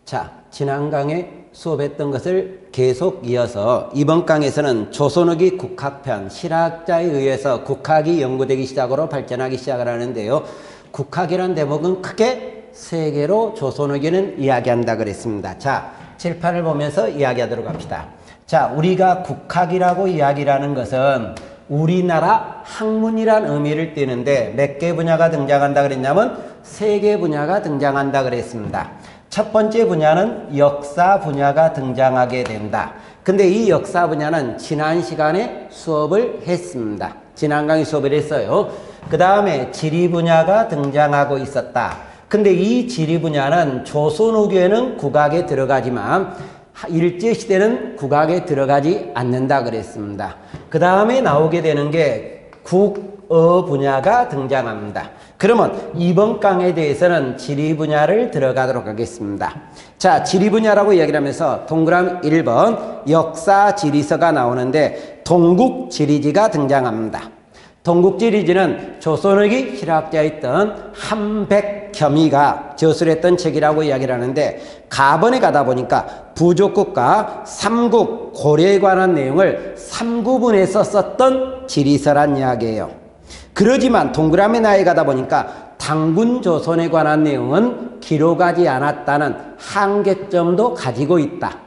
자, 지난 강에 수업했던 것을 계속 이어서 이번 강에서는 조선후기 국학편, 실학자에 의해서 국학이 연구되기 시작으로 발전하기 시작을 하는데요. 국학이라는 대목은 크게 세 개로 조선후기는 이야기한다 그랬습니다. 자, 칠판을 보면서 이야기하도록 합시다. 자, 우리가 국학이라고 이야기를 하는 것은 우리나라 학문이란 의미를 띠는데 몇 개 분야가 등장한다 그랬냐면 세 개 분야가 등장한다 그랬습니다. 첫 번째 분야는 역사 분야가 등장하게 된다. 근데 이 역사 분야는 지난 시간에 수업을 했습니다. 지난 강의 수업을 했어요. 그 다음에 지리 분야가 등장하고 있었다. 근데 이 지리 분야는 조선 후기에는 국학에 들어가지만 일제시대는 국학에 들어가지 않는다 그랬습니다. 그 다음에 나오게 되는 게 국어 분야가 등장합니다. 그러면 이번 강에 대해서는 지리 분야를 들어가도록 하겠습니다. 자, 지리 분야라고 이야기를 하면서 동그라미 1번 역사 지리서가 나오는데 동국지리지가 등장합니다. 동국지리지는 조선후기 실학자였던 한백겸이가 저술했던 책이라고 이야기를 하는데 가번에 가다 보니까 부족국가 삼국 고려에 관한 내용을 3구분해서 썼던 지리서란 이야기예요. 그러지만 동그라미 나에 가다 보니까 당군조선에 관한 내용은 기록하지 않았다는 한계점도 가지고 있다.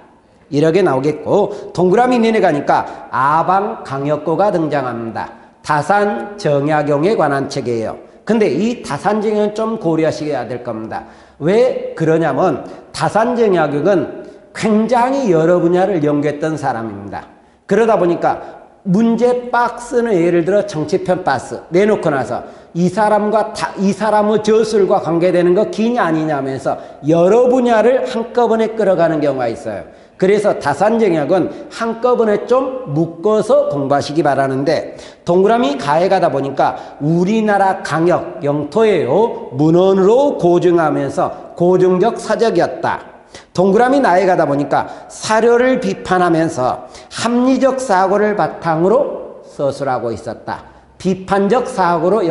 이렇게 나오겠고 동그라미 내내 가니까 아방강역고가 등장합니다. 다산정약용에 관한 책이에요. 근데 이 다산정약은 좀 고려하셔야 될 겁니다. 왜 그러냐면 다산정약용은 굉장히 여러 분야를 연구했던 사람입니다. 그러다 보니까 문제 박스는 예를 들어 정치편 박스 내놓고 나서 이 사람의 저술과 관계되는 거 기냐 아니냐 하면서 여러 분야를 한꺼번에 끌어가는 경우가 있어요. 그래서 다산정약은 한꺼번에 좀 묶어서 공부하시기 바라는데 동그라미 가에 가다 보니까 우리나라 강역 영토예요. 문헌으로 고증하면서 고증적 사적이었다. 동그라미 나에 가다 보니까 사료를 비판하면서 합리적 사고를 바탕으로 서술하고 있었다. 비판적 사고로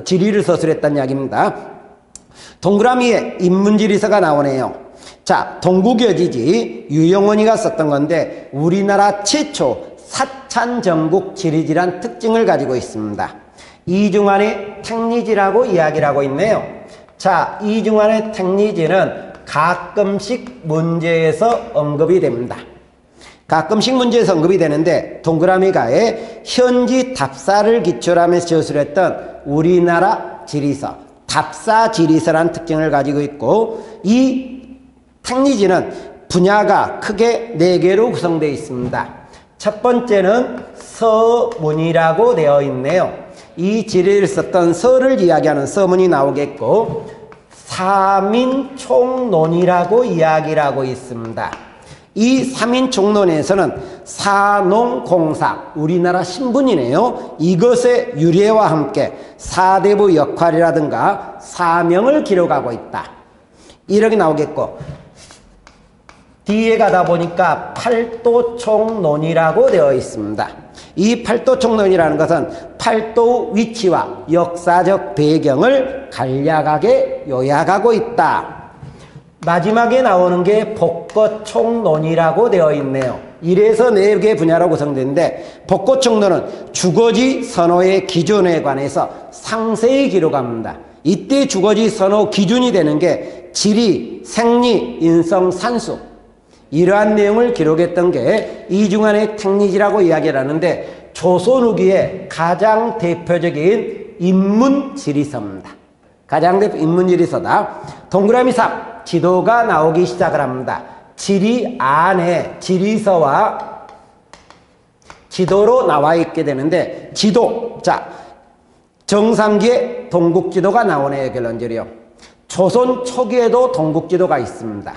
지리를 서술했다는 이야기입니다. 동그라미에 인문지리서가 나오네요. 자, 동국여지지 유영원이가 썼던 건데 우리나라 최초 사찬전국지리지란 특징을 가지고 있습니다. 이중환의 택리지라고 이야기를 하고 있네요. 자, 이중환의 택리지는 가끔씩 문제에서 언급이 됩니다. 가끔씩 문제에서 언급이 되는데 동그라미 가에 현지 답사를 기초로 하면서 저술했던 우리나라 지리서 답사지리서라는 특징을 가지고 있고 이 택리지는 분야가 크게 4개로 구성되어 있습니다. 첫 번째는 서문이라고 되어 있네요. 이 지리를 썼던 서를 이야기하는 서문이 나오겠고 사민총론이라고 이야기를 하고 있습니다. 이 사민총론에서는 사농공사, 우리나라 신분이네요. 이것의 유래와 함께 사대부 역할이라든가 사명을 기록하고 있다. 이렇게 나오겠고 뒤에 가다 보니까 팔도총론이라고 되어 있습니다. 이 팔도총론이라는 것은 팔도 위치와 역사적 배경을 간략하게 요약하고 있다. 마지막에 나오는 게 복거총론이라고 되어 있네요. 이래서 4개 분야로 구성되는데 복거총론은 주거지 선호의 기준에 관해서 상세히 기록합니다. 이때 주거지 선호 기준이 되는 게 지리, 생리, 인성, 산수 이러한 내용을 기록했던 게 이중환의 택리지라고 이야기를 하는데 조선 후기의 가장 대표적인 인문지리서입니다. 가장 대표 인문지리서다. 동그라미 3 지도가 나오기 시작을 합니다. 지리 안에 지리서와 지도로 나와 있게 되는데 지도, 자 정상기에 동국지도가 나오네요. 결론적으로요. 조선 초기에도 동국지도가 있습니다.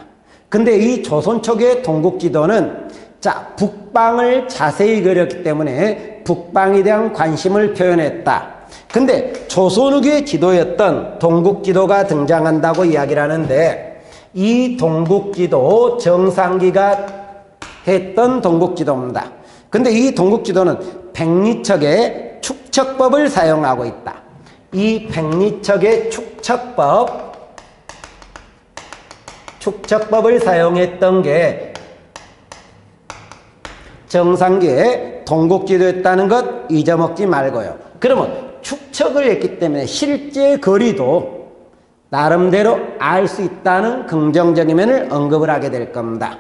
근데 이 조선 초기의 동국지도는 자 북방을 자세히 그렸기 때문에 북방에 대한 관심을 표현했다. 근데 조선 후기의 지도였던 동국지도가 등장한다고 이야기를 하는데 이 동국지도 정상기가 했던 동국지도입니다. 근데 이 동국지도는 백리척의 축척법을 사용하고 있다. 이 백리척의 축척법 축척법을 사용했던 게 정상계의 동국지도였다는 것 잊어먹지 말고요. 그러면 축척을 했기 때문에 실제 거리도 나름대로 알 수 있다는 긍정적인 면을 언급을 하게 될 겁니다.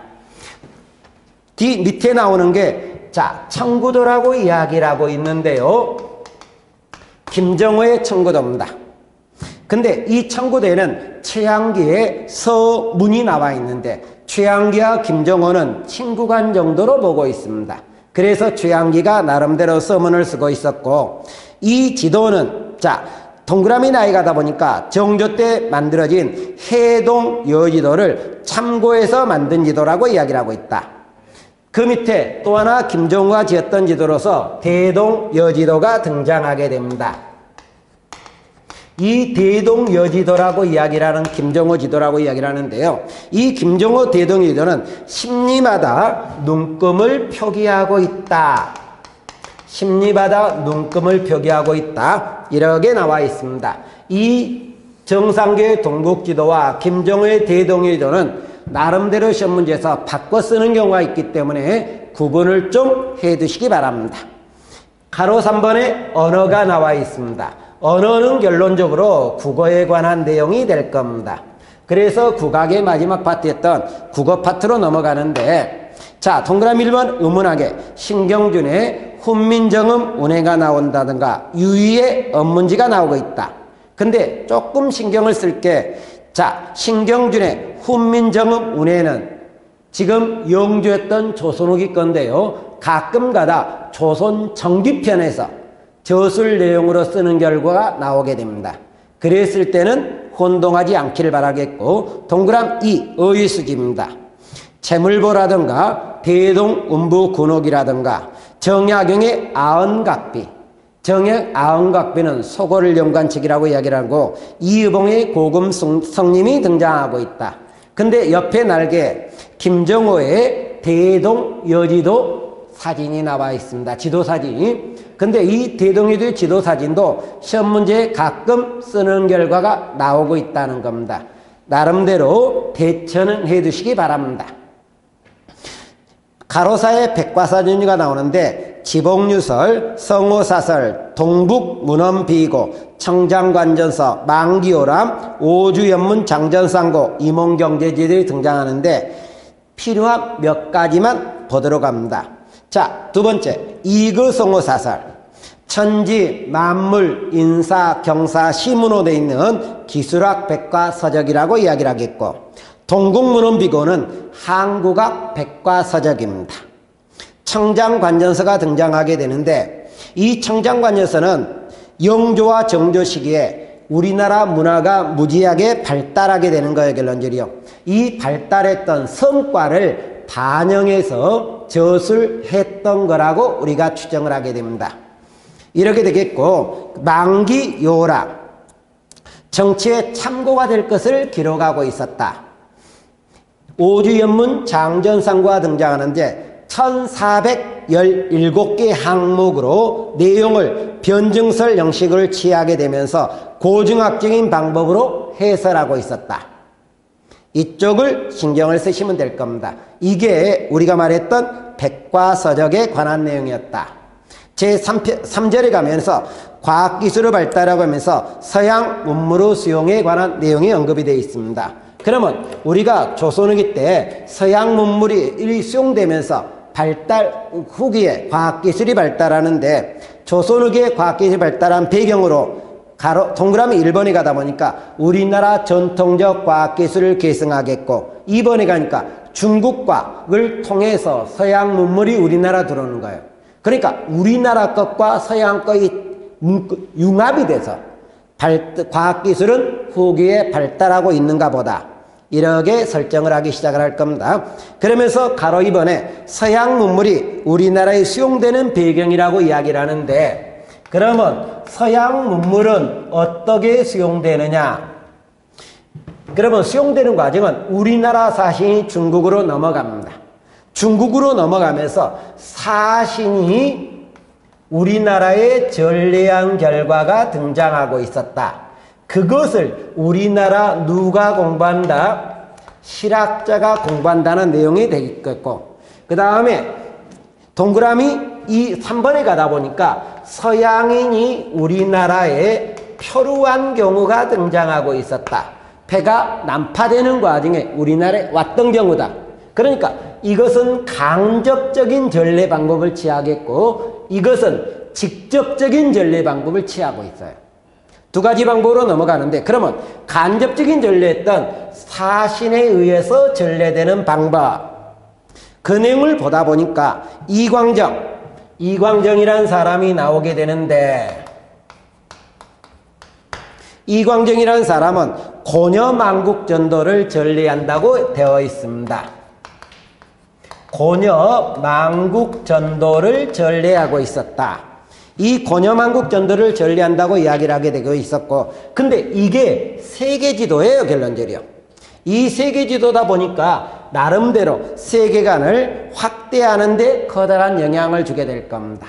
밑에 나오는 게, 자, 청구도라고 이야기를 하고 있는데요. 김정호의 청구도입니다. 근데 이 청구도에는 최양기의 서문이 나와 있는데, 최양기와 김정호는 친구간 정도로 보고 있습니다. 그래서 최양기가 나름대로 서문을 쓰고 있었고, 이 지도는, 자, 동그라미 나이 가다 보니까 정조 때 만들어진 해동 여지도를 참고해서 만든 지도라고 이야기를 하고 있다. 그 밑에 또 하나 김정호가 지었던 지도로서 대동 여지도가 등장하게 됩니다. 이 대동 여지도라고 이야기를 하는 김정호 지도라고 이야기를 하는데요. 이 김정호 대동 여지도는 십리마다 눈금을 표기하고 있다. 십리마다 눈금을 표기하고 있다. 이렇게 나와 있습니다. 이 정상계의 동국지도와 김정호의 대동여지도는 나름대로 시험 문제에서 바꿔 쓰는 경우가 있기 때문에 구분을 좀 해두시기 바랍니다. 가로 3번에 언어가 나와 있습니다. 언어는 결론적으로 국어에 관한 내용이 될 겁니다. 그래서 국악의 마지막 파트였던 국어 파트로 넘어가는데, 자, 동그라미 1번 의문하게 신경준의 훈민정음 운해가 나온다든가 유의의 언문지가 나오고 있다. 근데 조금 신경을 쓸게, 자, 신경준의 훈민정음 운해는 지금 영주했던 조선후기 건데요. 가끔가다 조선 정기편에서 저술 내용으로 쓰는 결과가 나오게 됩니다. 그랬을 때는 혼동하지 않기를 바라겠고, 동그람 2 어휘수기입니다. 채물보라든가 대동 음부군옥이라든가 정약용의 아언각비, 정약 아언각비는 소고를 연관책이라고 이야기를 하고, 이의봉의 고금 성님이 등장하고 있다. 근데 옆에 날개 김정호의 대동 여지도 사진이 나와 있습니다. 지도 사진. 근데 이 대동여지도의 지도 사진도 시험 문제에 가끔 쓰는 결과가 나오고 있다는 겁니다. 나름대로 대처는 해두시기 바랍니다. 가로사의 백과사전유가 나오는데, 지복유설, 성호사설, 동북문헌비고, 청장관전서, 망기오람, 오주연문 장전상고, 이몽경제지들이 등장하는데 필요한 몇 가지만 보도록 합니다. 자, 두 번째, 이거성호사설. 천지, 만물, 인사, 경사, 시문으로 되어 있는 기술학 백과서적이라고 이야기를 하겠고, 동국문헌비고는 한국학 백과서적입니다. 청장관전서가 등장하게 되는데, 이 청장관전서는 영조와 정조 시기에 우리나라 문화가 무지하게 발달하게 되는 거예요, 결론적으로. 이 발달했던 성과를 반영해서 저술했던 거라고 우리가 추정을 하게 됩니다. 이렇게 되겠고, 망기요락, 정치에 참고가 될 것을 기록하고 있었다. 오주연문 장전상고가 등장하는데 1417개 항목으로 내용을 변증설 형식을 취하게 되면서 고증학적인 방법으로 해설하고 있었다. 이쪽을 신경을 쓰시면 될 겁니다. 이게 우리가 말했던 백과서적에 관한 내용이었다. 제3절에 가면서 과학기술을 발달하고 하면서 서양 문물의 수용에 관한 내용이 언급이 되어 있습니다. 그러면 우리가 조선후기 때 서양 문물이 수용되면서 발달 후기에 과학기술이 발달하는데, 조선후기에 과학기술이 발달한 배경으로 동그라미 1번에 가다 보니까 우리나라 전통적 과학기술을 계승하겠고, 2번에 가니까 중국 과학을 통해서 서양 문물이 우리나라 들어오는 거예요. 그러니까 우리나라 것과 서양 것이 융합이 돼서 과학기술은 후기에 발달하고 있는가 보다, 이렇게 설정을 하기 시작을 할 겁니다. 그러면서 가로 2번에 서양 문물이 우리나라에 수용되는 배경이라고 이야기를 하는데, 그러면 서양 문물은 어떻게 수용되느냐? 그러면 수용되는 과정은 우리나라 사신이 중국으로 넘어갑니다. 중국으로 넘어가면서 사신이 우리나라에 전래한 결과가 등장하고 있었다. 그것을 우리나라 누가 공부한다? 실학자가 공부한다는 내용이 되겠고, 그 다음에 동그라미 이 3번에 가다 보니까 서양인이 우리나라에 표류한 경우가 등장하고 있었다. 배가 난파되는 과정에 우리나라에 왔던 경우다. 그러니까 이것은 간접적인 전래 방법을 취하겠고, 이것은 직접적인 전래 방법을 취하고 있어요. 두 가지 방법으로 넘어가는데, 그러면 간접적인 전래했던 사신에 의해서 전래되는 방법, 그 내용을 보다 보니까 이광정이라는 사람이 나오게 되는데, 이광정이라는 사람은 고려망국전도를 전래한다고 되어 있습니다. 고려망국전도를 전래하고 있었다. 이 고려망국전도를 전래한다고 이야기를 하게 되고 있었고, 근데 이게 세계지도예요, 결론적으로. 이 세계지도다 보니까 나름대로 세계관을 확대하는 데 커다란 영향을 주게 될 겁니다.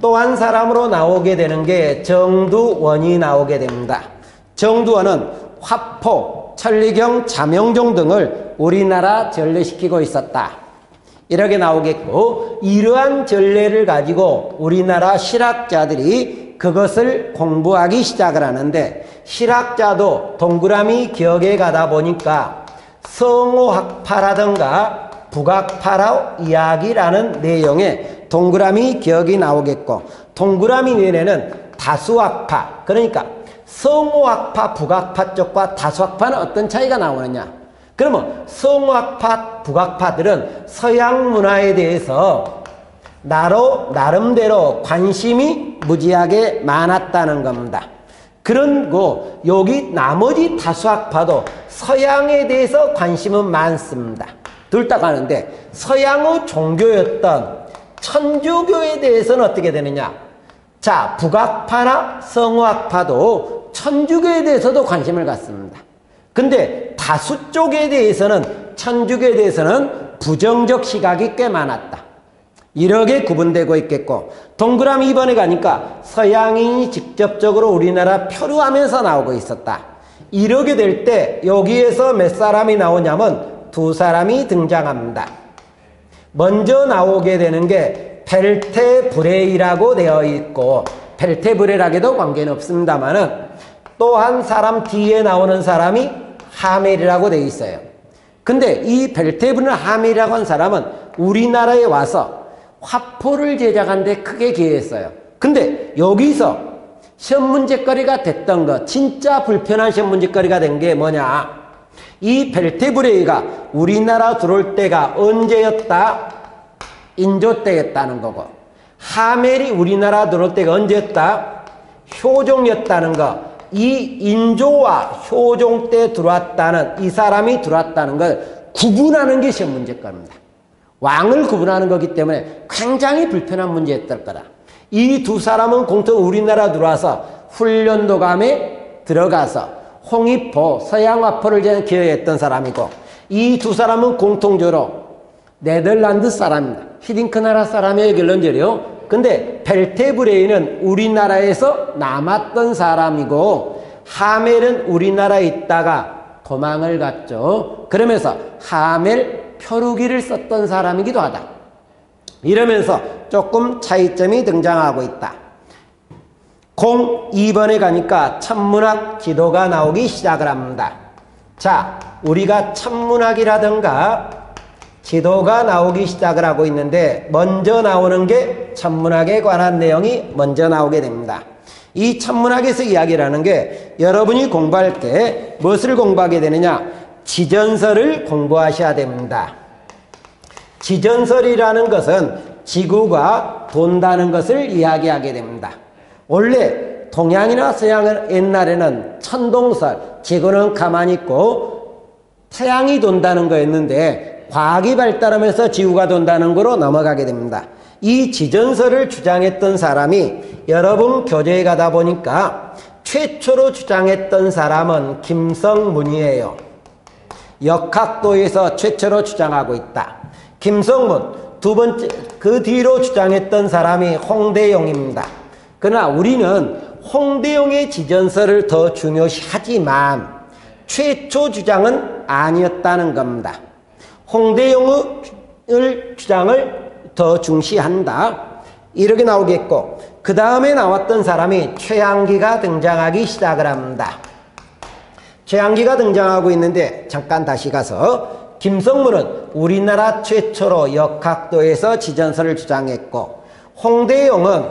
또 한 사람으로 나오게 되는 게 정두원이 나오게 됩니다. 정두원은 화포, 천리경, 자명종 등을 우리나라 전래시키고 있었다. 이렇게 나오겠고, 이러한 전래를 가지고 우리나라 실학자들이 그것을 공부하기 시작을 하는데, 실학자도 동그라미 기억에 가다 보니까 성호학파라든가 북학파라 이야기라는 내용의 동그라미 기억이 나오겠고, 동그라미 위에는 다수학파, 그러니까 성호학파, 북학파 쪽과 다수학파는 어떤 차이가 나오느냐. 그러면 성호학파, 북학파들은 서양 문화에 대해서 나름대로 관심이 무지하게 많았다는 겁니다. 그리고 여기 나머지 다수학파도 서양에 대해서 관심은 많습니다. 둘 다 가는데, 서양의 종교였던 천주교에 대해서는 어떻게 되느냐. 자, 북학파나 성호학파도 천주교에 대해서도 관심을 갖습니다. 근데 다수 쪽에 대해서는, 천주교에 대해서는 부정적 시각이 꽤 많았다. 이렇게 구분되고 있겠고, 동그라미 2번에 가니까 서양인이 직접적으로 우리나라 표류하면서 나오고 있었다. 이렇게 될 때 여기에서 몇 사람이 나오냐면 두 사람이 등장합니다. 먼저 나오게 되는 게 벨테브레이라고 되어 있고, 벨테브레락에도 관계는 없습니다만은 또 한 사람 뒤에 나오는 사람이 하멜이라고 되어 있어요. 근데 이 벨테브레 하멜이라고 한 사람은 우리나라에 와서 화포를 제작한 데 크게 기여했어요. 근데 여기서 시험 문제거리가 됐던 거, 진짜 불편한 시험 문제거리가 된 게 뭐냐. 이 벨테브레이가 우리나라 들어올 때가 언제였다? 인조 때였다는 거고, 하멜이 우리나라 들어올 때가 언제였다? 효종이었다는 거. 이 인조와 효종 때 들어왔다는, 이 사람이 들어왔다는 걸 구분하는 게 시험 문제거리입니다. 왕을 구분하는 거기 때문에 굉장히 불편한 문제였을 거다. 이 두 사람은 공통 우리나라 들어와서 훈련도감에 들어가서 홍익포, 서양화포를 기여했던 사람이고, 이 두 사람은 공통적으로 네덜란드 사람입니다. 히딩크 나라 사람의 결론적이요. 근데 벨테브레이는 우리나라에서 남았던 사람이고, 하멜은 우리나라에 있다가 도망을 갔죠. 그러면서 하멜 표류기를 썼던 사람이기도 하다. 이러면서 조금 차이점이 등장하고 있다. 2번에 가니까 천문학 지도가 나오기 시작을 합니다. 자, 우리가 천문학이라든가 지도가 나오기 시작을 하고 있는데, 먼저 나오는 게 천문학에 관한 내용이 먼저 나오게 됩니다. 이 천문학에서 이야기를 하는 게, 여러분이 공부할 때 무엇을 공부하게 되느냐? 지전설을 공부하셔야 됩니다. 지전설이라는 것은 지구가 돈다는 것을 이야기하게 됩니다. 원래 동양이나 서양은 옛날에는 천동설, 지구는 가만히 있고 태양이 돈다는 거였는데, 과학이 발달하면서 지구가 돈다는 거로 넘어가게 됩니다. 이 지전설을 주장했던 사람이 여러분 교재에 가다 보니까 최초로 주장했던 사람은 김성문이에요. 역학도에서 최초로 주장하고 있다. 김성문. 두 번째, 그 뒤로 주장했던 사람이 홍대용입니다. 그러나 우리는 홍대용의 지전설을 더 중요시하지만 최초 주장은 아니었다는 겁니다. 홍대영의 주장을 더 중시한다. 이렇게 나오겠고, 그 다음에 나왔던 사람이 최양기가 등장하기 시작을 합니다. 최양기가 등장하고 있는데 잠깐 다시 가서, 김성문은 우리나라 최초로 역학도에서 지전설을 주장했고, 홍대영은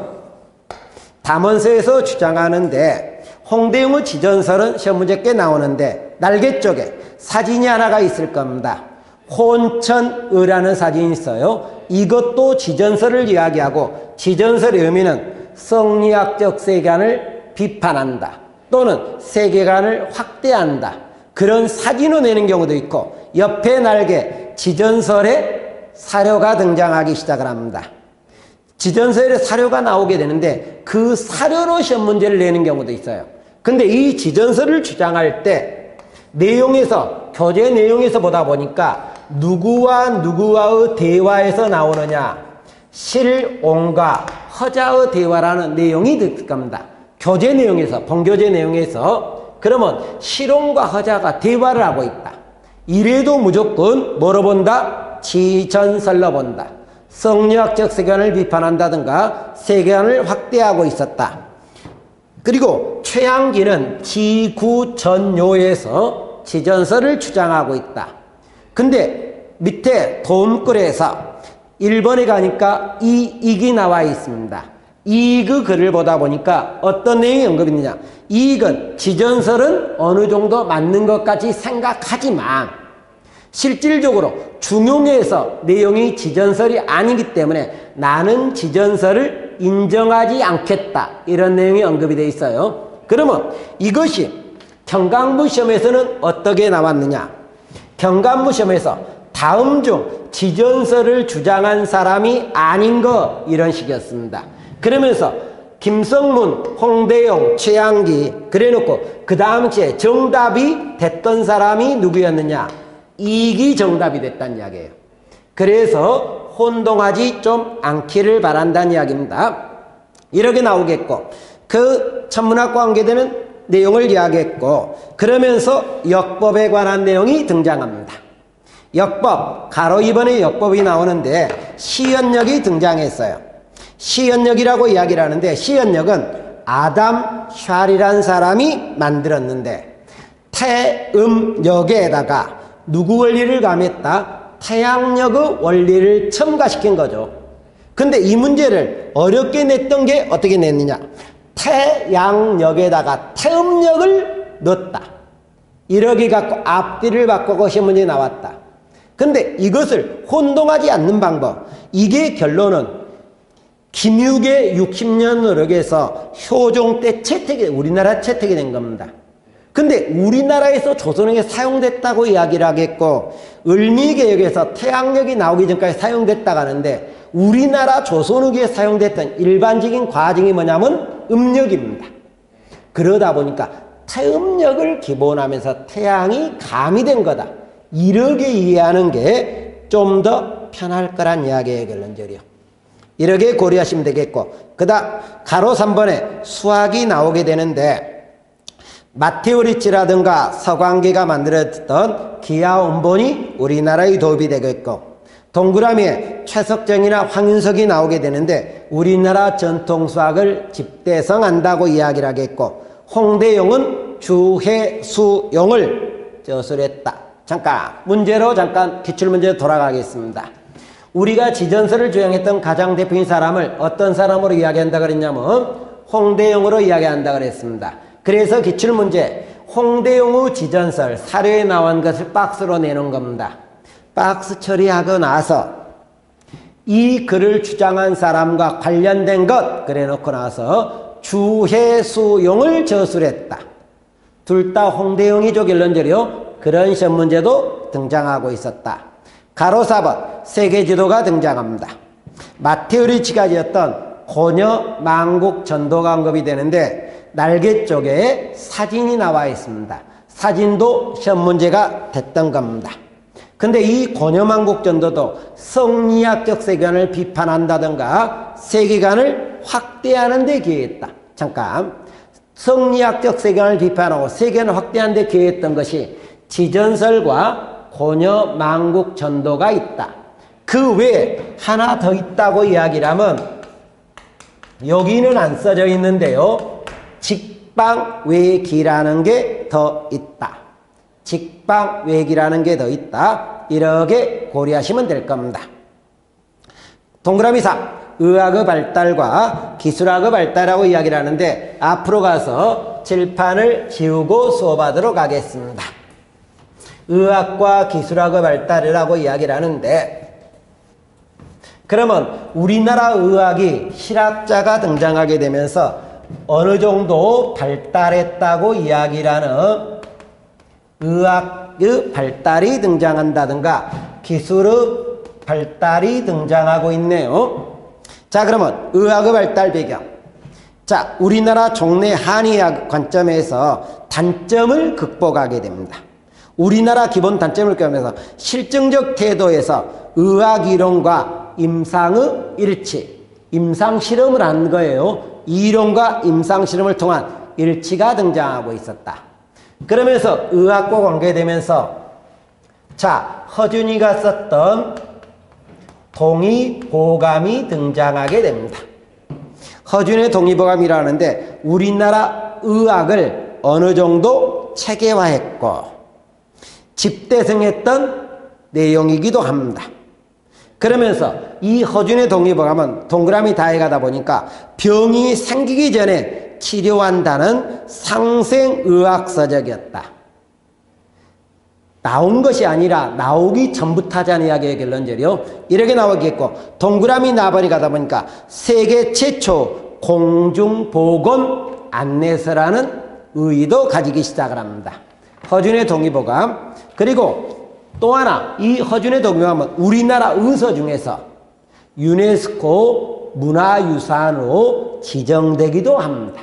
담원서에서 주장하는데, 홍대영의 지전설은 시험 문제 꽤 나오는데 날개 쪽에 사진이 하나가 있을 겁니다. 혼천의라는 사진이 있어요. 이것도 지전설을 이야기하고, 지전설의 의미는 성리학적 세계관을 비판한다 또는 세계관을 확대한다, 그런 사진을 내는 경우도 있고, 옆에 날개 지전설에 사료가 등장하기 시작을 합니다. 지전설에 사료가 나오게 되는데 그 사료로 시험 문제를 내는 경우도 있어요. 근데 이 지전설을 주장할 때 내용에서, 교재 내용에서 보다 보니까 누구와 누구와의 대화에서 나오느냐, 실온과 허자의 대화라는 내용이 있을 겁니다. 교재 내용에서, 본교재 내용에서. 그러면 실온과 허자가 대화를 하고 있다. 이래도 무조건 뭐로 본다? 지전설로 본다. 성리학적 세계관을 비판한다든가 세계관을 확대하고 있었다. 그리고 최양기는 지구전요에서 지전설을 주장하고 있다. 근데 밑에 도움글에서 1번에 가니까 이익이 나와 있습니다. 이익의 글을 보다 보니까 어떤 내용이 언급있느냐, 이익은 지전설은 어느 정도 맞는 것 같이 생각하지만 실질적으로 중용에서 내용이 지전설이 아니기 때문에 나는 지전설을 인정하지 않겠다, 이런 내용이 언급이 되어 있어요. 그러면 이것이 경강부 시험에서는 어떻게 나왔느냐, 경강부 시험에서 다음 중 지전설을 주장한 사람이 아닌 거, 이런 식이었습니다. 그러면서 김성문, 홍대영, 최양기 그래놓고 그 다음 주에 정답이 됐던 사람이 누구였느냐, 이익이 정답이 됐다는 이야기예요. 그래서 혼동하지 좀 않기를 바란다는 이야기입니다. 이렇게 나오겠고, 그 천문학과 관계되는 내용을 이야기했고, 그러면서 역법에 관한 내용이 등장합니다. 역법, 가로 2번에 역법이 나오는데 시연력이 등장했어요. 시연력이라고 이야기를 하는데, 시연력은 아담 샬이라는 사람이 만들었는데 태음력에다가 누구 원리를 가했다? 태양력의 원리를 첨가시킨 거죠. 근데 이 문제를 어렵게 냈던 게 어떻게 냈느냐, 태양력에다가 태음력을 넣었다. 이렇게 갖고 앞뒤를 바꾸고 시험 문제에 나왔다. 근데 이것을 혼동하지 않는 방법, 이게 결론은 김유계 60년 노력에서 효종 때 채택이, 우리나라 채택이 된 겁니다. 근데 우리나라에서 조선에게 사용됐다고 이야기를 하겠고, 을미개혁에서 태양력이 나오기 전까지 사용됐다고 하는데, 우리나라 조선후기에 사용됐던 일반적인 과정이 뭐냐면 음력입니다. 그러다 보니까 태음력을 기본하면서 태양이 가미된 거다, 이렇게 이해하는 게 좀 더 편할 거란 이야기의 결론적이요. 이렇게 고려하시면 되겠고, 그 다음 가로 3번에 수학이 나오게 되는데, 마테오리치라든가 서광계가 만들었던 기하원본이 우리나라의 도입이 되겠고, 동그라미에 최석정이나 황윤석이 나오게 되는데 우리나라 전통수학을 집대성한다고 이야기를 하겠고, 홍대영은 주해수용을 저술했다. 잠깐 문제로, 잠깐 기출문제로 돌아가겠습니다. 우리가 지전설을 주장했던 가장 대표인 사람을 어떤 사람으로 이야기한다 그랬냐면 홍대영으로 이야기한다 그랬습니다. 그래서 기출문제, 홍대영의 지전설 사료에 나온 것을 박스로 내놓은 겁니다. 박스 처리하고 나서 이 글을 주장한 사람과 관련된 것 그래 놓고 나서 주해수용을 저술했다. 둘 다 홍대영이죠, 결론적으로. 그런 시험 문제도 등장하고 있었다. 가로 4번 세계지도가 등장합니다. 마테오리치가 지었던 고려 만국 전도가 언급이 되는데 날개 쪽에 사진이 나와 있습니다. 사진도 시험 문제가 됐던 겁니다. 근데 이 고려만국 전도도 성리학적 세계관을 비판한다든가 세계관을 확대하는 데 기여했다. 잠깐, 성리학적 세계관을 비판하고 세계관을 확대하는 데 기여했던 것이 지전설과 고려 망국 전도가 있다. 그 외에 하나 더 있다고 이야기를 하면 여기는 안 써져 있는데요. 직방외기라는 게 더 있다. 직방외기라는 게 더 있다. 이렇게 고려하시면 될 겁니다. 동그라미 4. 의학의 발달과 기술학의 발달하고 이야기를 하는데 앞으로 가서 칠판을 지우고 수업하도록 하겠습니다. 의학과 기술학의 발달이라고 이야기를 하는데 그러면 우리나라 의학이 실학자가 등장하게 되면서 어느 정도 발달했다고 이야기를 하는 의학의 발달이 등장한다든가 기술의 발달이 등장하고 있네요. 자, 그러면 의학의 발달 배경. 자, 우리나라 종래 한의학 관점에서 단점을 극복하게 됩니다. 우리나라 기본 단점을 극복하면서 실증적 태도에서 의학 이론과 임상의 일치, 임상 실험을 한 거예요. 이론과 임상 실험을 통한 일치가 등장하고 있었다. 그러면서 의학과 관계되면서 자, 허준이가 썼던 동의보감이 등장하게 됩니다. 허준의 동의보감이라는데 우리나라 의학을 어느 정도 체계화했고 집대성했던 내용이기도 합니다. 그러면서 이 허준의 동의보감은 동그라미 다해 가다 보니까 병이 생기기 전에 치료한다는 상생의학서적이었다. 나온 것이 아니라 나오기 전부터 하자는 이야기의 결론절이요. 이렇게 나오겠고 동그라미 나발이 가다 보니까 세계 최초 공중보건 안내서라는 의의도 가지기 시작을 합니다. 허준의 동의보감. 그리고 또 하나 이 허준의 동의보감은 우리나라 의서 중에서 유네스코 문화유산으로 지정되기도 합니다.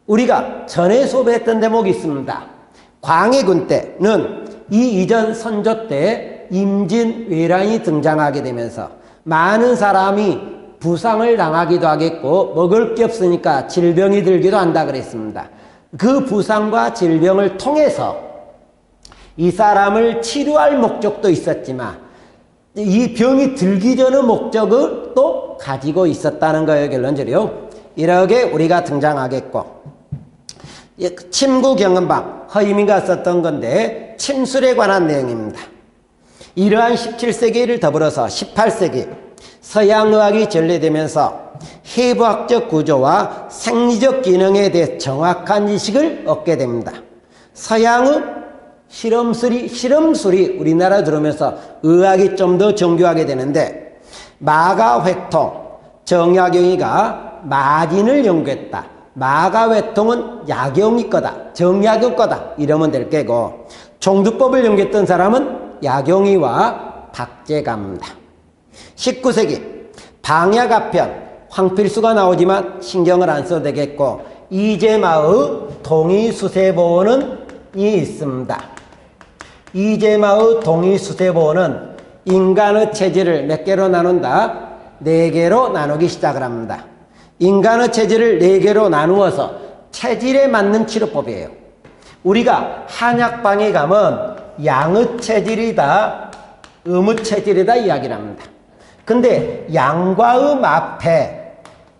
우리가 전에 수업했던 대목이 있습니다. 광해군 때는 이 이전 선조 때 임진왜란이 등장하게 되면서 많은 사람이 부상을 당하기도 하겠고 먹을 게 없으니까 질병이 들기도 한다 그랬습니다. 그 부상과 질병을 통해서 이 사람을 치료할 목적도 있었지만 이 병이 들기 전의 목적을 또 가지고 있었다는 거예요. 결론적으로 이렇게 우리가 등장하겠고 침구 경험방 허이민가 썼던 건데 침술에 관한 내용입니다. 이러한 17세기를 더불어서 18세기 서양의학이 전래되면서 해부학적 구조와 생리적 기능에 대해 정확한 지식을 얻게 됩니다. 서양의 실험술이 우리나라 들어오면서 의학이 좀 더 정교하게 되는데 마가회통, 정약용이가 마진을 연구했다. 마가회통은 약용이 거다. 정약용 거다. 이러면 될 게고 종두법을 연구했던 사람은 약용이와 박재감입니다. 19세기 방야가편 황필수가 나오지만 신경을 안 써도 되겠고 이재마의 동의수세보원은 있습니다. 이재마의 동의수세보원은 인간의 체질을 몇 개로 나눈다? 4개로 나누기 시작을 합니다. 인간의 체질을 4개로 나누어서 체질에 맞는 치료법이에요. 우리가 한약방에 가면 양의 체질이다, 음의 체질이다 이야기를 합니다. 근데 양과 음 앞에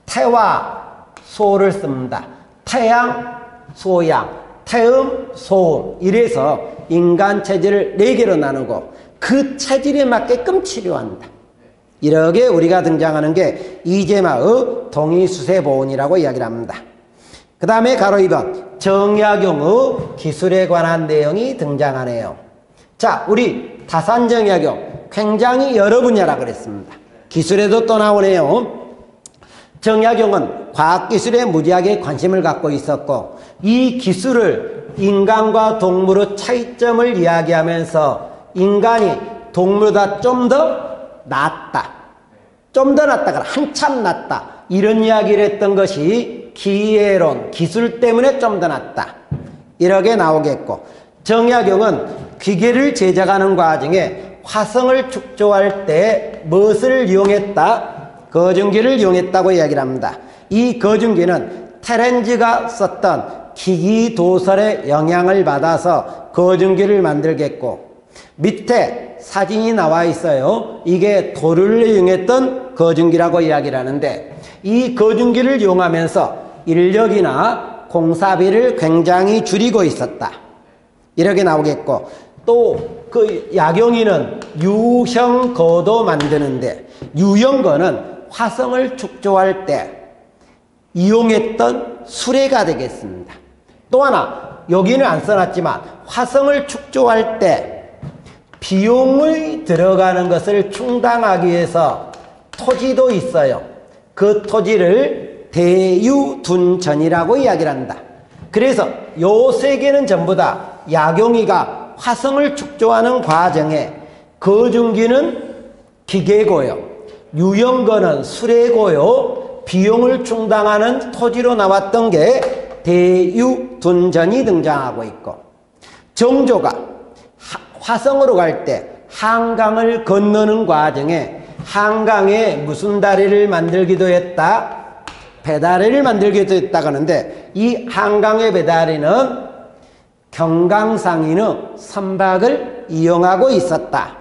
태와 소를 씁니다. 태양, 소양, 태음, 소음 이래서 인간 체질을 4개로 나누고 그 체질에 맞게끔 치료한다. 이렇게 우리가 등장하는 게 이재마의 동의수세보원이라고 이야기를 합니다. 그 다음에 가로 2번 정약용의 기술에 관한 내용이 등장하네요. 자, 우리 다산정약용 굉장히 여러 분야라 그랬습니다. 기술에도 또 나오네요. 정약용은 과학기술에 무지하게 관심을 갖고 있었고 이 기술을 인간과 동물의 차이점을 이야기하면서 인간이 동물보다 좀 더 낫다. 좀 더 낫다가 한참 낫다. 이런 이야기를 했던 것이 기예론, 기술 때문에 좀 더 낫다. 이렇게 나오겠고 정약용은 기계를 제작하는 과정에 화성을 축조할 때 무엇을 이용했다? 거중기를 이용했다고 이야기를 합니다. 이 거중기는 테렌즈가 썼던 기기도설의 영향을 받아서 거중기를 만들겠고, 밑에 사진이 나와 있어요. 이게 돌을 이용했던 거중기라고 이야기를 하는데, 이 거중기를 이용하면서 인력이나 공사비를 굉장히 줄이고 있었다, 이렇게 나오겠고, 또 그 야경이는 유형거도 만드는데, 유형거는 화성을 축조할 때 이용했던 수레가 되겠습니다. 또 하나, 여기는 안 써놨지만 화성을 축조할 때 비용이 들어가는 것을 충당하기 위해서 토지도 있어요. 그 토지를 대유둔전이라고 이야기를 한다. 그래서 요 세 개는 전부 다 야경이가 화성을 축조하는 과정에, 거중기는 기계고요, 유형거는 수레고요, 비용을 충당하는 토지로 나왔던 게 대유둔전이 등장하고 있고, 정조가 화성으로 갈 때 한강을 건너는 과정에 한강에 무슨 다리를 만들기도 했다? 배다리를 만들기도 했다고 하는데, 이 한강의 배다리는 경강상인의 선박을 이용하고 있었다,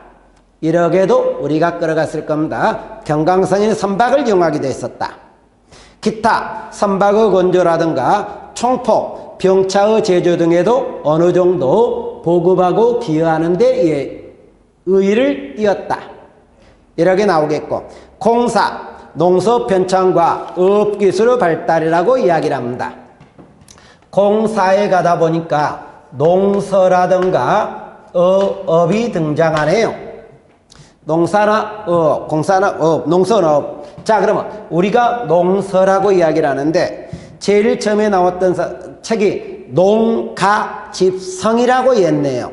이렇게도 우리가 끌어갔을 겁니다. 경강상인의 선박을 이용하기도 했었다. 기타 선박의 건조라든가 총포, 병차의 제조 등에도 어느 정도 보급하고 기여하는 데 의의를 띄었다, 이렇게 나오겠고, 공사, 농서 편찬과 업기술의 발달이라고 이야기를 합니다. 공사에 가다 보니까 농서라든가 업이 등장하네요. 농사나 공사나 농서나 업. 자, 그러면 우리가 농서라고 이야기를 하는데, 제일 처음에 나왔던 책이 농가집성이라고 했네요.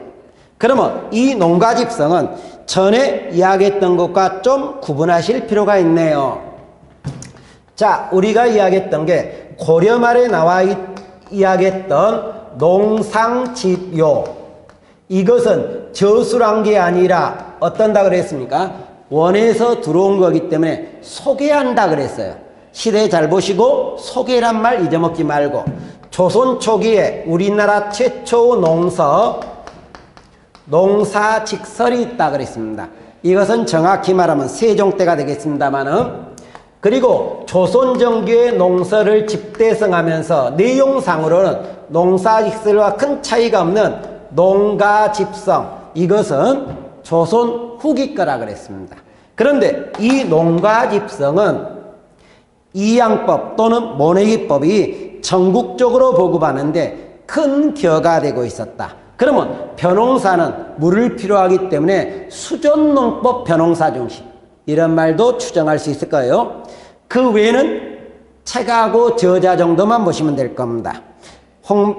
그러면 이 농가집성은 전에 이야기했던 것과 좀 구분하실 필요가 있네요. 자, 우리가 이야기했던 게 고려 말에 나와 이야기했던 농상집요, 이것은 저술한 게 아니라 어떤다 그랬습니까? 원에서 들어온 거기 때문에 소개한다 그랬어요. 시대 잘 보시고 소개란 말 잊어먹지 말고, 조선 초기에 우리나라 최초 농사직설이 있다 그랬습니다. 이것은 정확히 말하면 세종 때가 되겠습니다만은, 그리고 조선 정기의 농서를 집대성하면서 내용상으로는 농사직설과 큰 차이가 없는 농가집성, 이것은 조선 후기 거라 그랬습니다. 그런데 이 농가집성은 이양법 또는 모내기법이 전국적으로 보급하는데 큰 기여가 되고 있었다. 그러면 벼농사는 물을 필요하기 때문에 수전농법 벼농사 중심, 이런 말도 추정할 수 있을 거예요. 그 외에는 책하고 저자 정도만 보시면 될 겁니다.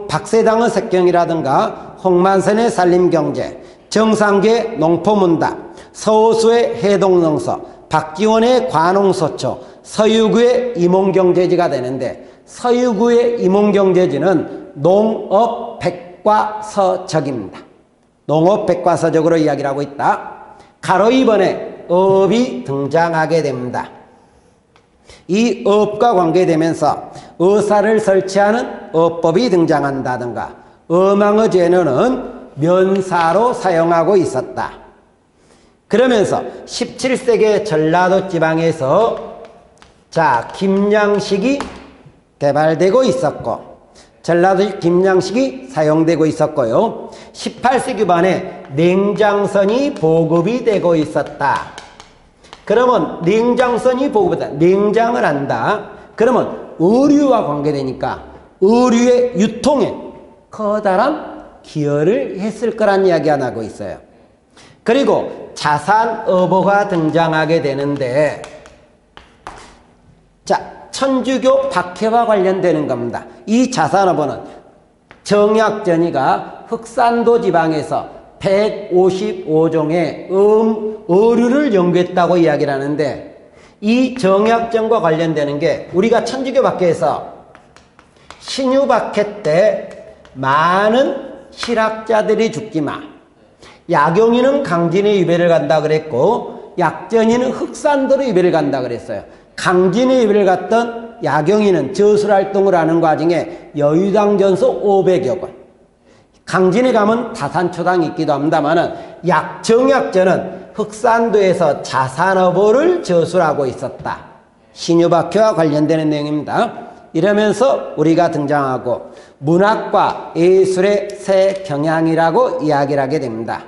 박세당의 색경이라든가 홍만선의 산림경제, 정상계의 농포문답, 서호수의 해동농서, 박지원의 관홍서초, 서유구의 이몽경제지가 되는데, 서유구의 이몽경제지는 농업백과서적입니다. 농업백과서적으로 이야기를 하고 있다. 가로 2번에 업이 등장하게 됩니다. 이 업과 관계되면서 의사를 설치하는 업법이 등장한다든가, 어망의 제너는 면사로 사용하고 있었다. 그러면서 17세기 전라도 지방에서 김양식이 개발되고 있었고, 전라도 김양식이 사용되고 있었고요. 18세기 반에 냉장선이 보급이 되고 있었다. 그러면 냉장선이 보급이다. 냉장을 한다. 그러면 의류와 관계되니까 의류의 유통에 커다란 기여를 했을 거란 이야기 안 하고 있어요. 그리고 자산어보가 등장하게 되는데, 천주교 박해와 관련되는 겁니다. 이 자산어보는 정약전이가 흑산도 지방에서 155종의 어류를 연구했다고 이야기를 하는데, 이 정약전과 관련되는 게 우리가 천주교 박해에서 신유 박해 때 많은 실학자들이 죽지만 야경이는 강진의 유배를 간다 그랬고, 약전이는 흑산도로 유배를 간다 그랬어요. 강진의 유배를 갔던 야경이는 저술활동을 하는 과정에 여유당전소 500여 권, 강진에 가면 다산초당이 있기도 합니다만 정약전은 흑산도에서 자산어보를 저술하고 있었다. 신유박혀와 관련되는 내용입니다. 이러면서 우리가 등장하고 문학과 예술의 새 경향이라고 이야기를 하게 됩니다.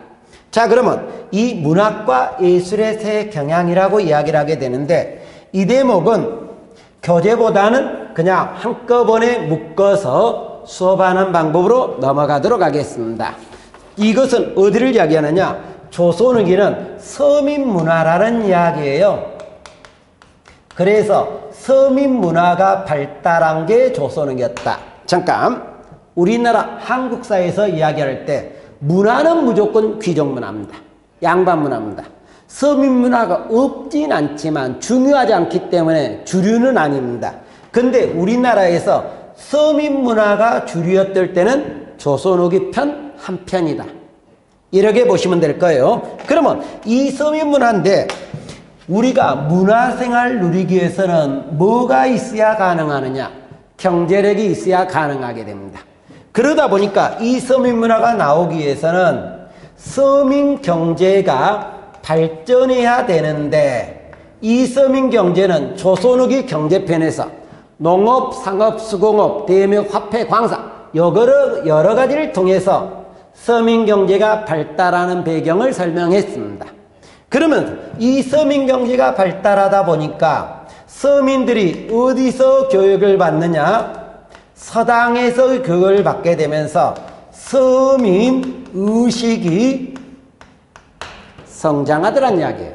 자, 그러면 이 문학과 예술의 새 경향이라고 이야기를 하게 되는데 이 대목은 교재보다는 그냥 한꺼번에 묶어서 수업하는 방법으로 넘어가도록 하겠습니다. 이것은 어디를 이야기하느냐? 조선후기는 서민문화라는 이야기예요. 그래서 서민문화가 발달한 게 조선후기였다. 잠깐, 우리나라 한국사에서 이야기할 때 문화는 무조건 귀족문화입니다. 양반문화입니다. 서민문화가 없진 않지만 중요하지 않기 때문에 주류는 아닙니다. 근데 우리나라에서 서민문화가 주류였을 때는 조선후기 편 한 편이다. 이렇게 보시면 될 거예요. 그러면 이 서민문화인데 우리가 문화생활 누리기 위해서는 뭐가 있어야 가능하느냐? 경제력이 있어야 가능하게 됩니다. 그러다 보니까 이 서민문화가 나오기 위해서는 서민경제가 발전해야 되는데 이 서민경제는 조선후기 경제편에서 농업, 상업, 수공업, 대묘, 화폐, 광산 여러 가지를 통해서 서민경제가 발달하는 배경을 설명했습니다. 그러면 이 서민경제가 발달하다 보니까 서민들이 어디서 교육을 받느냐? 서당에서 교육을 받게 되면서 서민의식이 성장하더란 이야기예요.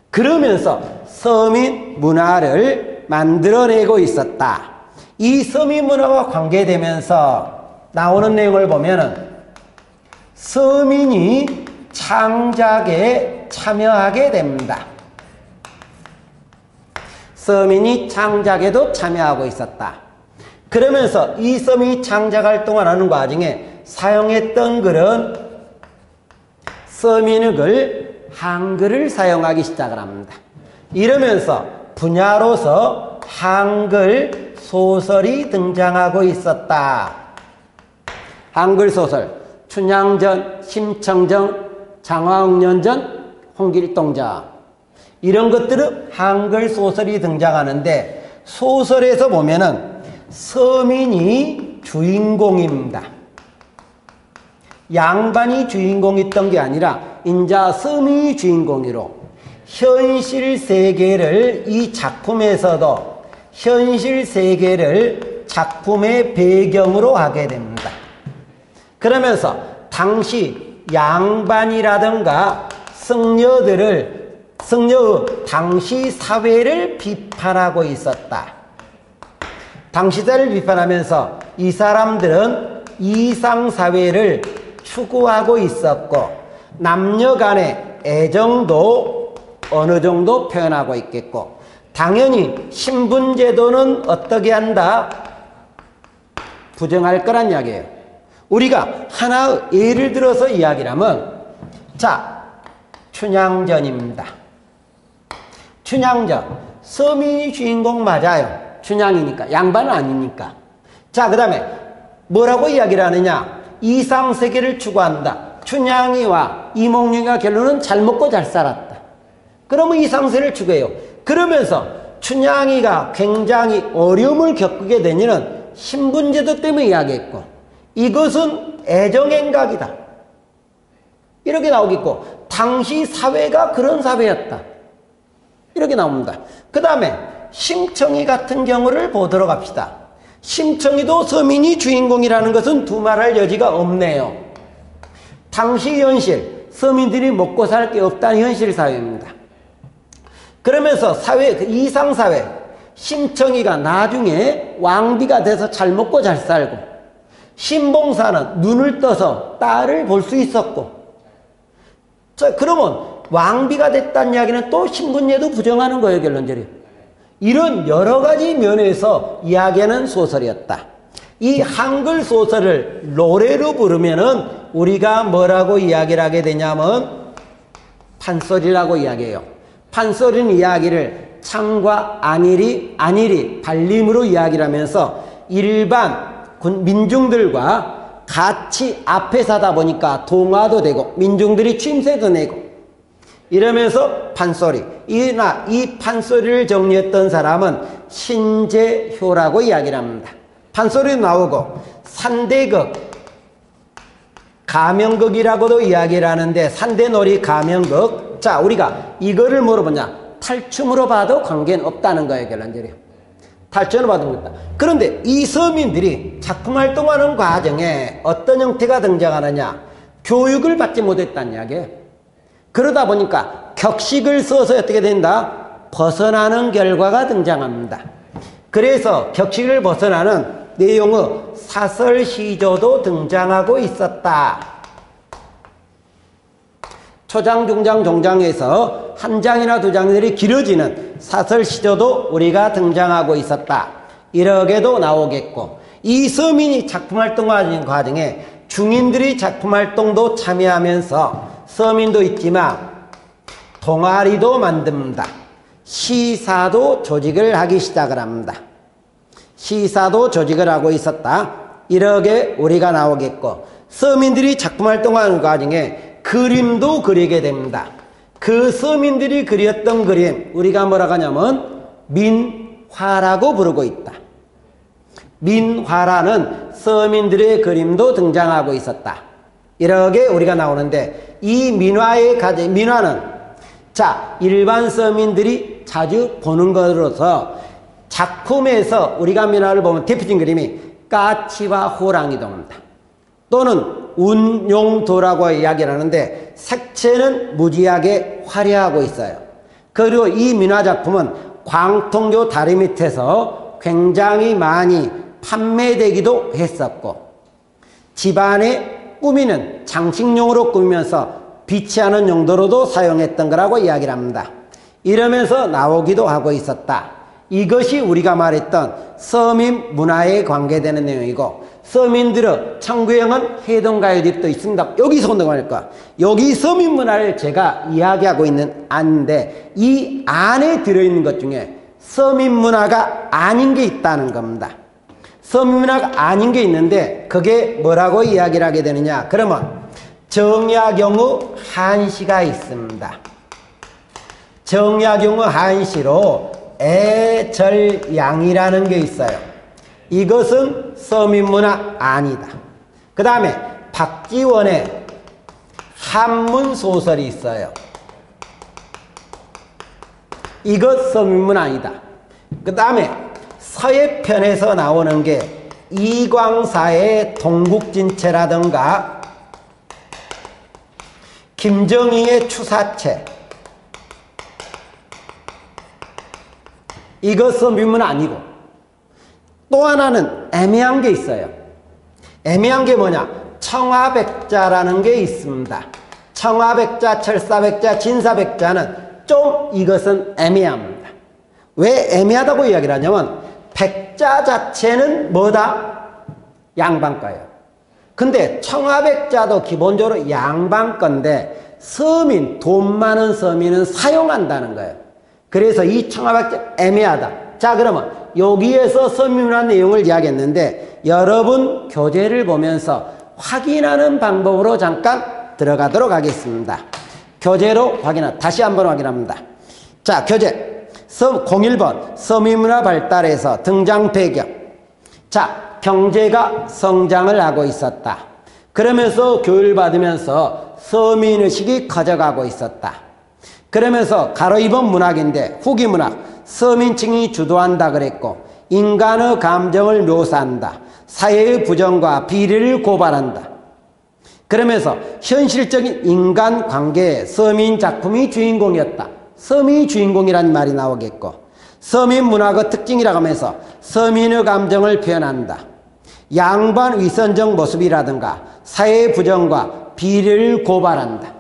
그러면서 서민문화를 만들어내고 있었다. 이 서민문화와 관계되면서 나오는 내용을 보면은 서민이 창작에 참여하게 됩니다. 서민이 창작에도 참여하고 있었다. 그러면서 이 서민이 창작활동을 하는 과정에 사용했던 글은 서민의 한글을 사용하기 시작을 합니다. 이러면서 분야로서 한글 소설이 등장하고 있었다. 한글 소설 춘향전, 심청전, 장화홍련전, 홍길동전 이런 것들은 한글 소설이 등장하는데 소설에서 보면은 서민이 주인공입니다. 양반이 주인공이었던 게 아니라 인자 서민이 주인공이로 현실 세계를 이 작품에서도 현실 세계를 작품의 배경으로 하게 됩니다. 그러면서 당시 양반이라든가 승려의 당시 사회를 비판하고 있었다. 당시 사회를 비판하면서 이 사람들은 이상사회를 추구하고 있었고 남녀 간의 애정도 어느 정도 표현하고 있겠고 당연히 신분제도는 어떻게 한다? 부정할 거란 이야기예요. 우리가 하나 예를 들어서 이야기를 하면 자, 춘향전입니다. 춘향전 서민이 주인공 맞아요. 춘향이니까 양반은 아니니까. 자, 그 다음에 뭐라고 이야기를 하느냐? 이상세계를 추구한다. 춘향이와 이몽룡이가 결론은 잘 먹고 잘 살았다. 그러면 이상세를 추구해요. 그러면서 춘향이가 굉장히 어려움을 겪게 되니는 신분제도 때문에 이야기했고 이것은 애정행각이다. 이렇게 나오겠고 당시 사회가 그런 사회였다. 이렇게 나옵니다. 그 다음에 심청이 같은 경우를 보도록 합시다. 심청이도 서민이 주인공이라는 것은 두말할 여지가 없네요. 당시 현실, 서민들이 먹고 살 게 없다는 현실 사회입니다. 그러면서 이상사회, 심청이가 나중에 왕비가 돼서 잘 먹고 잘 살고 신봉사는 눈을 떠서 딸을 볼 수 있었고 자, 그러면 왕비가 됐다는 이야기는 또 신분제도 부정하는 거예요. 결론적으로. 이런 여러 가지 면에서 이야기하는 소설이었다. 이 한글 소설을 노래로 부르면은 우리가 뭐라고 이야기를 하게 되냐면 판소리라고 이야기해요. 판소리는 이야기를 창과 안일이 발림으로 이야기를 하면서 일반 민중들과 같이 앞에 서다 보니까 동화도 되고 민중들이 취임새도 내고 이러면서 판소리. 이 판소리를 정리했던 사람은 신재효라고 이야기를 합니다. 판소리도 나오고 산대극, 가명극이라고도 이야기를 하는데 산대놀이 가명극. 자, 우리가 이거를 뭐로 보냐? 탈춤으로 봐도 관계는 없다는 거예요, 결론적으로. 탈춤으로 봐도 없다. 그런데 이 서민들이 작품 활동하는 과정에 어떤 형태가 등장하느냐? 교육을 받지 못했다는 이야기예요. 그러다 보니까 격식을 써서 어떻게 된다? 벗어나는 결과가 등장합니다. 그래서 격식을 벗어나는 내용의 사설 시조도 등장하고 있었다. 초장, 중장, 종장에서 한 장이나 두 장들이 길어지는 사설 시조도 우리가 등장하고 있었다. 이렇게도 나오겠고, 이 서민이 작품 활동하는 과정에 중인들이 작품 활동도 참여하면서 서민도 있지만 동아리도 만듭니다. 시사도 조직을 하기 시작을 합니다. 시사도 조직을 하고 있었다. 이렇게 우리가 나오겠고, 서민들이 작품 활동하는 과정에 그림도 그리게 됩니다. 그 서민들이 그렸던 그림 우리가 뭐라고 하냐면 민화라고 부르고 있다. 민화라는 서민들의 그림도 등장하고 있었다. 이렇게 우리가 나오는데, 이 민화는 자, 일반 서민들이 자주 보는 것으로서 작품에서 우리가 민화를 보면 대표적인 그림이 까치와 호랑이도 옵니다. 또는 운용도라고 이야기를 하는데 색채는 무지하게 화려하고 있어요. 그리고 이 민화 작품은 광통교 다리 밑에서 굉장히 많이 판매되기도 했었고, 집안에 꾸미는 장식용으로 꾸미면서 비치하는 용도로도 사용했던 거라고 이야기를 합니다. 이러면서 나오기도 하고 있었다. 이것이 우리가 말했던 서민 문화에 관계되는 내용이고, 서민들의 청구형은 해동가요들이 또 있습니다. 여기서 혼동할 거야. 여기 서민 문화를 제가 이야기하고 있는 안인데, 이 안에 들어있는 것 중에 서민 문화가 아닌 게 있다는 겁니다. 서민 문화가 아닌 게 있는데 그게 뭐라고 이야기를 하게 되느냐? 그러면 정약용의 한시가 있습니다. 정약용의 한시로 애절양이라는 게 있어요. 이것은 서민문화 아니다. 그 다음에 박지원의 한문소설이 있어요. 이것 서민문화 아니다. 그 다음에 서예편에서 나오는 게 이광사의 동국진체라든가 김정희의 추사체, 이것 서민문화 아니고, 또 하나는 애매한 게 있어요. 애매한 게 뭐냐? 청화백자라는 게 있습니다. 청화백자, 철사백자, 진사백자는 좀 이것은 애매합니다. 왜 애매하다고 이야기를 하냐면 백자 자체는 뭐다? 양반가예요. 근데 청화백자도 기본적으로 양반건데 서민, 돈 많은 서민은 사용한다는 거예요. 그래서 이 청화백자 애매하다. 자, 그러면 여기에서 서민문화 내용을 이야기했는데 여러분 교재를 보면서 확인하는 방법으로 잠깐 들어가도록 하겠습니다. 교재로 다시 한번 확인합니다. 자, 교재 01번 서민문화 발달에서 등장 배경. 자, 경제가 성장을 하고 있었다. 그러면서 교육을 받으면서 서민의식이 커져가고 있었다. 그러면서 가로 2번 문학인데 후기 문학, 서민층이 주도한다 그랬고, 인간의 감정을 묘사한다. 사회의 부정과 비리를 고발한다. 그러면서 현실적인 인간 관계에 서민 작품이 주인공이었다. 서민이 주인공이란 말이 나오겠고, 서민 문학의 특징이라고 하면서 서민의 감정을 표현한다. 양반 위선적 모습이라든가 사회의 부정과 비리를 고발한다.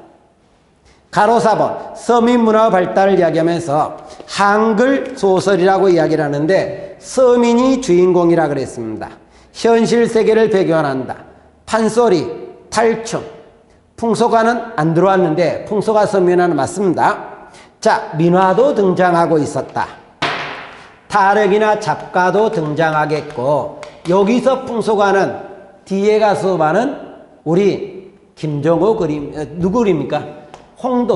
가로 4번 서민 문화 발달을 이야기하면서 한글 소설이라고 이야기를 하는데 서민이 주인공이라 그랬습니다. 현실 세계를 배경으로 한다. 판소리, 탈춤, 풍소가는 안 들어왔는데 풍소가 서민화는 맞습니다. 자, 민화도 등장하고 있었다. 타력이나 잡가도 등장하겠고, 여기서 풍속하는 뒤에 가서 많은 우리 김종호 그림, 누구 그림입니까?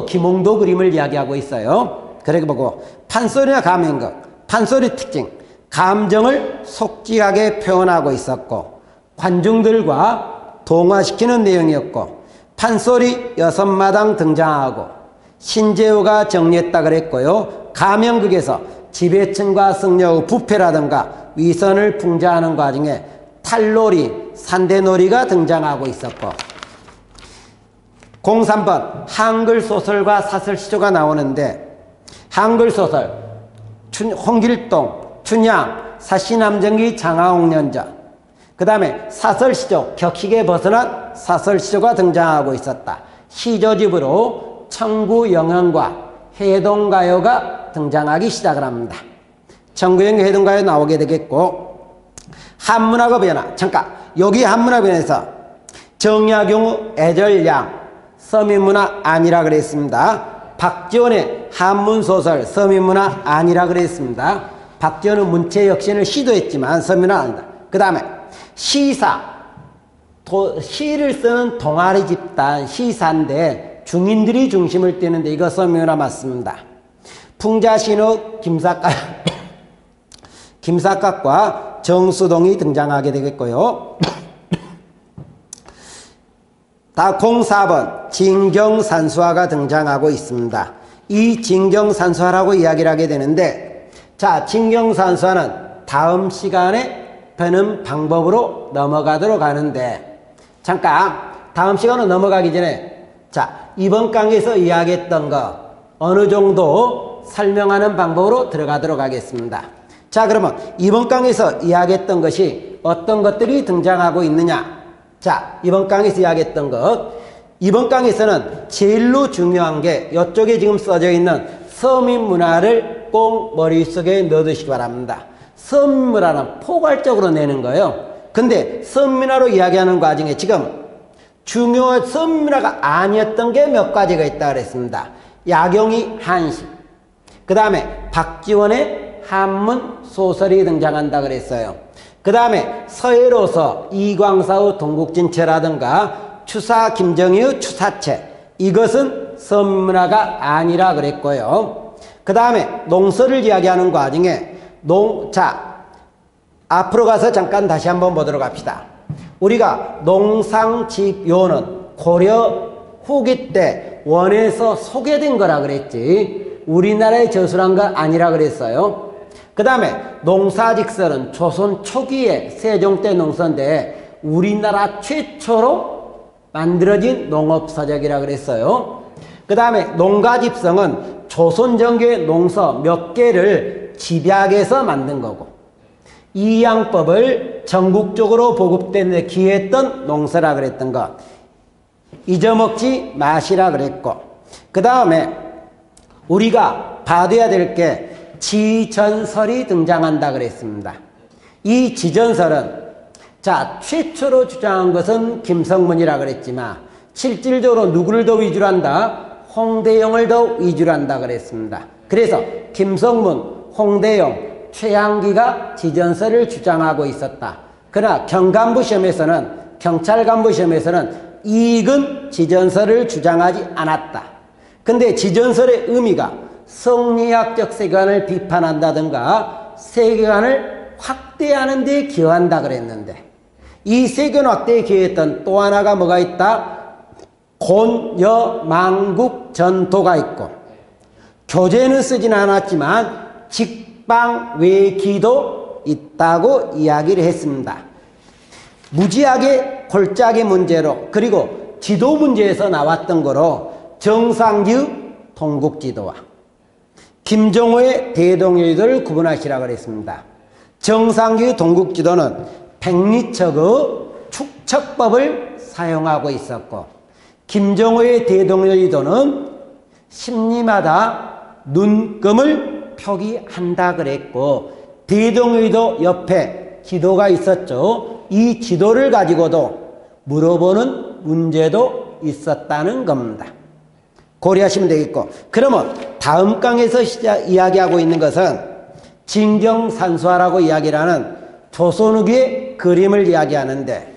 김홍도 그림을 이야기하고 있어요. 그렇게 보고, 판소리나 감행극, 판소리 특징, 감정을 속직하게 표현하고 있었고, 관중들과 동화시키는 내용이었고, 판소리 6마당 등장하고, 신재호가 정리했다 그랬고요. 감형극에서 지배층과 승려의 부패라든가 위선을 풍자하는 과정에 탈놀이, 산대놀이가 등장하고 있었고, 03번 한글 소설과 사설 시조가 나오는데, 한글 소설 홍길동, 춘향, 사시남정기, 장하옥년전, 그 다음에 사설 시조, 격식에 벗어난 사설 시조가 등장하고 있었다. 시조집으로 청구영연과 해동가요가 등장하기 시작을 합니다. 청구영연, 해동가요 나오게 되겠고, 한문학의 변화, 잠깐 여기 한문학 변화에서 정약용, 애절양, 서민문화 아니라 그랬습니다. 박지원의 한문소설 서민문화 아니라 그랬습니다. 박지원은 문체혁신을 시도했지만 서민문화 아니다. 그 다음에 시사, 시를 쓰는 동아리 집단 시사인데 중인들이 중심을 띄는데 이거 서민문화 맞습니다. 풍자신의 김삿갓과 정수동이 등장하게 되겠고요. 다 04번 진경산수화가 등장하고 있습니다. 이 진경산수화라고 이야기를 하게 되는데, 자, 진경산수화는 다음 시간에 배는 방법으로 넘어가도록 하는데, 잠깐 다음 시간으로 넘어가기 전에, 자, 이번 강의에서 이야기했던 거 어느 정도 설명하는 방법으로 들어가도록 하겠습니다. 자, 그러면 이번 강의에서 이야기했던 것이 어떤 것들이 등장하고 있느냐. 자, 이번 강의에서 이야기했던 것, 이번 강의에서는 제일로 중요한 게 이쪽에 지금 써져 있는 서민문화를 꼭 머릿속에 넣어두시기 바랍니다. 서민문화는 포괄적으로 내는 거예요. 근데 서민문화로 이야기하는 과정에 지금 중요한 서민문화가 아니었던 게 몇 가지가 있다 그랬습니다. 야경이 한식, 그 다음에 박지원의 한문 소설이 등장한다 그랬어요. 그 다음에 서예로서 이광사의 동국진체라든가 추사 김정희의 추사체, 이것은 서민문화가 아니라 그랬고요. 그 다음에 농서를 이야기하는 과정에 자, 앞으로 가서 잠깐 다시 한번 보도록 합시다. 우리가 농상집요는 고려 후기 때 원에서 소개된 거라 그랬지 우리나라의 저술한 거 아니라 그랬어요. 그 다음에 농사직설은 조선 초기에 세종 때 농서인데 우리나라 최초로 만들어진 농업서적이라 그랬어요. 그 다음에 농가집성은 조선 전기의 농서 몇 개를 집약해서 만든 거고, 이양법을 전국적으로 보급되는 데 기했던 농서라 그랬던 것, 잊어먹지 마시라 그랬고, 그 다음에 우리가 봐둬야 될 게 지전설이 등장한다 그랬습니다. 이 지전설은, 자, 최초로 주장한 것은 김성문이라 그랬지만 실질적으로 누구를 더 위주로 한다? 홍대영을 더 위주로 한다 그랬습니다. 그래서 김성문, 홍대영, 최양기가 지전설을 주장하고 있었다. 그러나 경간부 시험에서는, 경찰 간부 시험에서는 이익은 지전설을 주장하지 않았다. 근데 지전설의 의미가 성리학적 세계관을 비판한다든가 세계관을 확대하는 데 기여한다 그랬는데, 이 세계관 확대에 기여했던 또 하나가 뭐가 있다? 곤여망국 전도가 있고, 교재는 쓰진 않았지만 직방외기도 있다고 이야기를 했습니다. 무지하게 골짜기 문제로, 그리고 지도 문제에서 나왔던 거로 정상규 동국지도와 김종호의 대동여의도를 구분하시라고 그랬습니다. 정상규 동국지도는 백리척의 축척법을 사용하고 있었고, 김종호의 대동여의도는 심리마다 눈금을 표기한다 그랬고, 대동여의도 옆에 지도가 있었죠. 이 지도를 가지고도 물어보는 문제도 있었다는 겁니다. 고려하시면 되겠고, 그러면 다음 강에서 이야기하고 있는 것은 진경산수화라고 이야기를 조선 후기의 그림을 이야기하는데,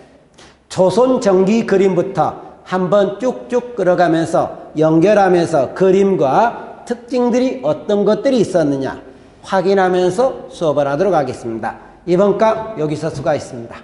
조선 전기 그림부터 한번 쭉쭉 끌어가면서 연결하면서 그림과 특징들이 어떤 것들이 있었느냐 확인하면서 수업을 하도록 하겠습니다. 이번 강 여기서 수고하셨습니다.